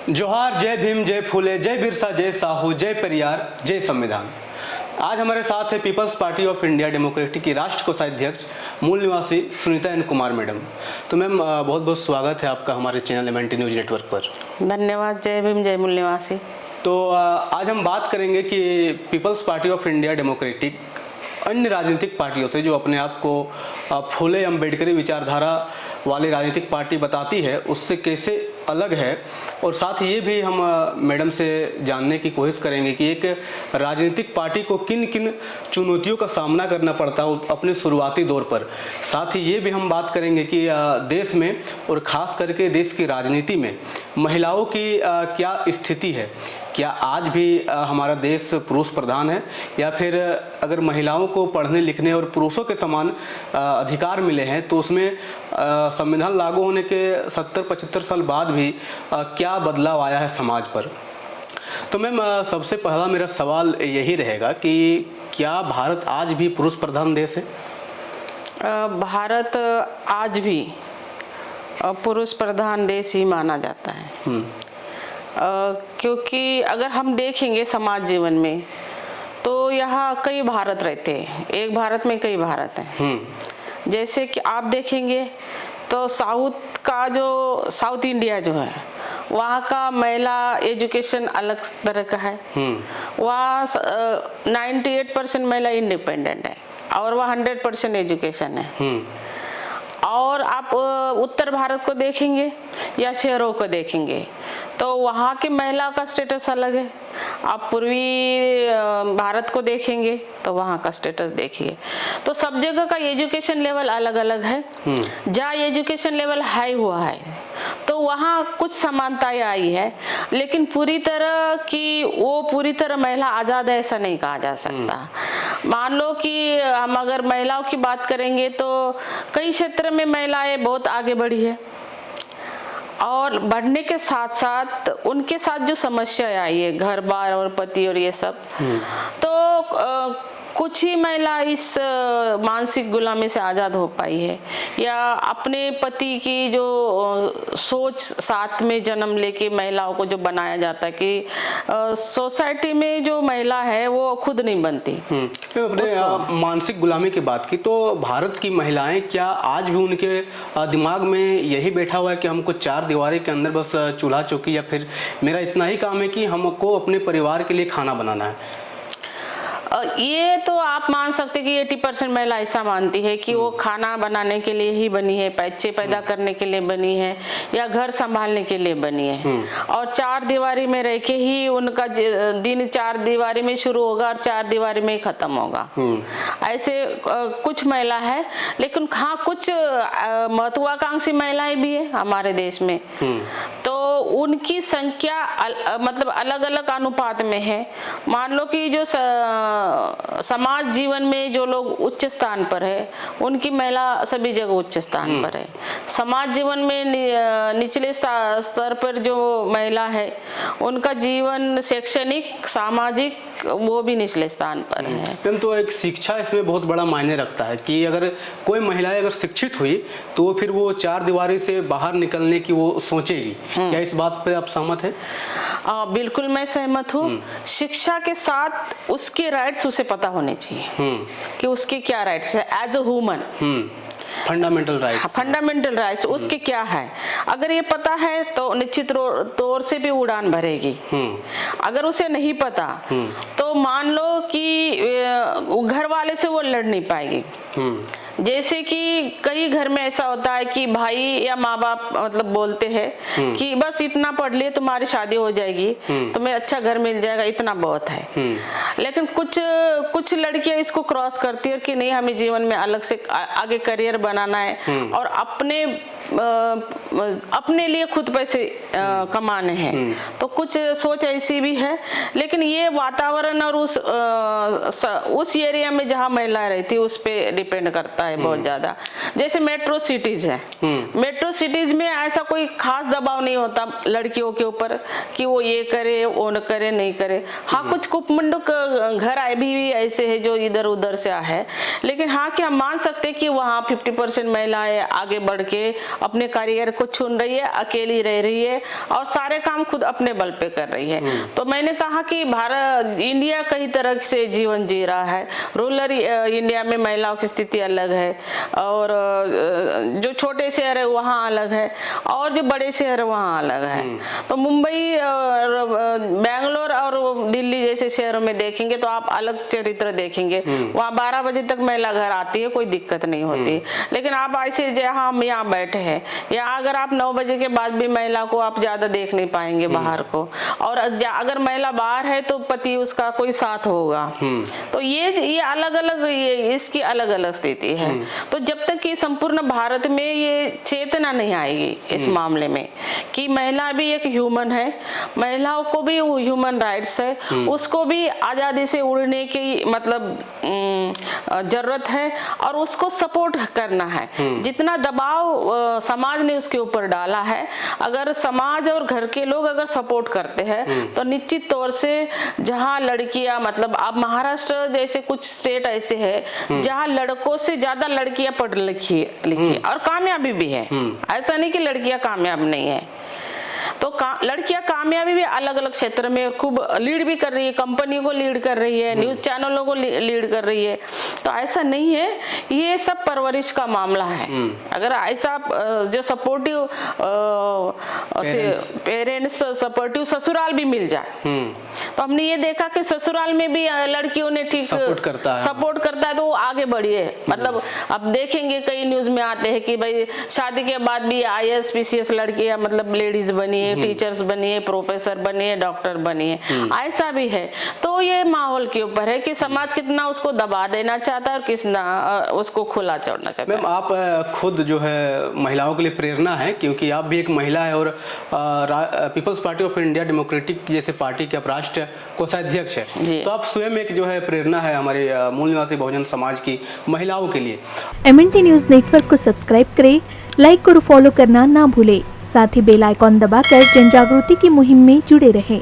जोहार, जय भीम, जय फूले, जय बिरसा, जय साहू, जय पेरियार, जय संविधान। आज हमारे साथ है Peoples Party of India Democratic की राष्ट्र कोषाध्यक्ष मूल निवासी सुनीता एन कुमार मैडम। तो मैम बहुत बहुत स्वागत है आपका हमारे चैनल MNT न्यूज नेटवर्क पर। धन्यवाद। जय भीम, जय मूल निवासी। तो आज हम बात करेंगे कि Peoples Party of India Democratic अन्य राजनीतिक पार्टियों से जो अपने आप को फूले अम्बेडकरी विचारधारा वाली राजनीतिक पार्टी बताती है उससे कैसे अलग है, और साथ ही ये भी हम मैडम से जानने की कोशिश करेंगे कि एक राजनीतिक पार्टी को किन किन चुनौतियों का सामना करना पड़ता है अपने शुरुआती दौर पर। साथ ही ये भी हम बात करेंगे कि देश में और ख़ास करके देश की राजनीति में महिलाओं की क्या स्थिति है, क्या आज भी हमारा देश पुरुष प्रधान है, या फिर अगर महिलाओं को पढ़ने लिखने और पुरुषों के समान अधिकार मिले हैं तो उसमें संविधान लागू होने के 70-75 साल बाद भी क्या बदलाव आया है समाज पर। तो मैम सबसे पहला मेरा सवाल यही रहेगा कि क्या भारत आज भी पुरुष प्रधान देश है? भारत आज भी पुरुष प्रधान देश ही माना जाता है। क्योंकि अगर हम देखेंगे समाज जीवन में तो यहाँ कई भारत रहते हैं, एक भारत में कई भारत हैं। जैसे कि आप देखेंगे तो साउथ इंडिया जो है वहाँ का महिला एजुकेशन अलग तरह का है। वहाँ 98% महिला इंडिपेंडेंट है और वह 100% एजुकेशन है। और आप उत्तर भारत को देखेंगे या शहरों को देखेंगे तो वहाँ की महिला का स्टेटस अलग है। आप पूर्वी भारत को देखेंगे तो वहाँ का स्टेटस देखिए। तो सब जगह का एजुकेशन लेवल अलग अलग है। जहाँ एजुकेशन लेवल हाई हुआ है तो वहाँ कुछ समानताएं आई है, लेकिन पूरी तरह महिला आज़ाद है ऐसा नहीं कहा जा सकता। मान लो कि हम अगर महिलाओं की बात करेंगे तो कई क्षेत्र में महिलाएं बहुत आगे बढ़ी है, और बढ़ने के साथ साथ उनके साथ जो समस्याएं आई है, घर बार और पति और ये सब, तो कुछ ही महिला इस मानसिक गुलामी से आज़ाद हो पाई है, या अपने पति की जो सोच साथ में जन्म लेके महिलाओं को जो बनाया जाता है कि सोसाइटी में जो महिला है वो खुद नहीं बनती। अपने मानसिक गुलामी की बात की तो भारत की महिलाएं क्या आज भी उनके दिमाग में यही बैठा हुआ है कि हमको चार दीवारी के अंदर बस चूल्हा चौकी या फिर मेरा इतना ही काम है कि हमको अपने परिवार के लिए खाना बनाना है? ये तो आप मान सकते कि 80% महिला ऐसा मानती है कि वो खाना बनाने के लिए ही बनी है, बच्चे पैदा करने के लिए बनी है, या घर संभालने के लिए बनी है, और चार दीवारी में रह के ही उनका दिन चार दीवारी में शुरू होगा और चार दीवारी में ही खत्म होगा। ऐसे कुछ महिला है, लेकिन हाँ कुछ महत्वाकांक्षी महिलाएं भी है हमारे देश में। तो उनकी संख्या मतलब अलग अलग अनुपात में है। मान लो कि जो समाज जीवन में जो लोग उच्च स्थान पर है उनकी महिला सभी जगह उच्च स्थान पर है। समाज जीवन में निचले स्तर पर जो महिला है उनका जीवन शैक्षणिक सामाजिक वो भी निचले स्थान पर है। तो एक शिक्षा इसमें बहुत बड़ा मायने रखता है कि अगर कोई महिला अगर शिक्षित हुई तो फिर वो चार दीवारी से बाहर निकलने की वो सोचेगी। क्या इस बात पे आप सहमत हैं? बिल्कुल मैं सहमत हूँ। शिक्षा के साथ उसके राइट्स उसे पता होने चाहिए कि उसके क्या राइट्स है as a human. Fundamental rights उसके क्या है, अगर ये पता है तो निश्चित तौर से भी उड़ान भरेगी। अगर उसे नहीं पता तो मान लो कि घर वाले से वो लड़ नहीं पाएगी। जैसे कि कई घर में ऐसा होता है कि भाई या माँ बाप मतलब बोलते हैं कि बस इतना पढ़ लिए तुम्हारी शादी हो जाएगी, तुम्हें अच्छा घर मिल जाएगा, इतना बहुत है। लेकिन कुछ लड़कियां इसको क्रॉस करती है कि नहीं, हमें जीवन में अलग से आगे करियर बनाना है और अपने लिए खुद पैसे कमाने हैं। तो कुछ सोच ऐसी भी है, लेकिन ये वातावरण और उस एरिया में जहाँ महिलाएं रहती है उस पे डिपेंड करता है बहुत ज्यादा। जैसे मेट्रो सिटीज है, मेट्रो सिटीज में ऐसा कोई खास दबाव नहीं होता लड़कियों के ऊपर कि वो ये करे वो न करे नहीं करे। हाँ कुछ कुपमंडुक घर आए भी ऐसे है जो इधर उधर से है, लेकिन हाँ कि हम मान सकते हैं कि वहाँ 50% महिलाएं आगे बढ़ के अपने करियर को चुन रही है, अकेली रह रही है और सारे काम खुद अपने बल पे कर रही है। तो मैंने कहा कि इंडिया कई तरह से जीवन जी रहा है। रूरल इंडिया में महिलाओं की स्थिति अलग है और जो छोटे शहर है वहाँ अलग है और जो बड़े शहर है वहाँ अलग है। तो मुंबई और बेंगलोर और दिल्ली जैसे शहरों में देखेंगे तो आप अलग चरित्र देखेंगे। वहाँ 12 बजे तक महिला घर आती है, कोई दिक्कत नहीं होती। लेकिन आप ऐसे जहाँ हम यहाँ बैठे हैं, यहाँ अगर आप 9 बजे के बाद भी महिला को आप ज्यादा देख नहीं पाएंगे बाहर को। और अगर महिला बाहर है तो पति उसका कोई साथ होगा। तो ये अलग अलग इसकी अलग अलग स्थिति है। तो जब तक कि संपूर्ण भारत में ये चेतना नहीं आएगी इस मामले में कि महिला भी एक ह्यूमन है, महिलाओं को भी ह्यूमन राइट्स है, उसको भी आजादी से उड़ने की मतलब जरूरत है और उसको सपोर्ट करना है। जितना दबाव समाज ने उसके ऊपर डाला है, अगर समाज और घर के लोग अगर सपोर्ट करते हैं तो निश्चित तौर से जहां लड़कियां मतलब अब महाराष्ट्र जैसे कुछ स्टेट ऐसे है जहां लड़कों से ज्यादा लड़कियां पढ़ लिखी और कामयाबी भी है। ऐसा नहीं कि लड़कियां कामयाब नहीं है। तो लड़कियां कामयाबी भी अलग अलग क्षेत्र में खूब लीड भी कर रही है, कंपनी को लीड कर रही है, न्यूज चैनलों को लीड कर रही है। तो ऐसा नहीं है, ये सब परवरिश का मामला है। अगर ऐसा जो सपोर्टिव पेरेंट्स सपोर्टिव ससुराल भी मिल जाए तो हमने ये देखा कि ससुराल में भी लड़कियों ने ठीक सपोर्ट करता है तो वो आगे बढ़ी है। मतलब अब देखेंगे कई न्यूज में आते हैं कि भाई शादी के बाद भी IAS PCS लड़कियां मतलब लेडीज बनी है, टीचर्स बनी है, प्रोफेसर बनी है, डॉक्टर बनी है, ऐसा भी है। तो ये माहौल के ऊपर है कि समाज कितना उसको दबा देना चाहता है और कितना उसको खुला छोड़ना चाहता है। मैम आप खुद जो है महिलाओं के लिए प्रेरणा है, क्योंकि आप भी एक महिला है और Peoples Party of India Democratic जैसे पार्टी के राष्ट्रीय कोषाध्यक्ष है। तो आप स्वयं एक जो है प्रेरणा है हमारे मूल निवासी बहुजन समाज की महिलाओं के लिए। MNT न्यूज नेटवर्क को सब्सक्राइब करें, लाइक और फॉलो करना ना भूलें। साथ ही बेल आइकॉन दबाकर जन जागृति की मुहिम में जुड़े रहें।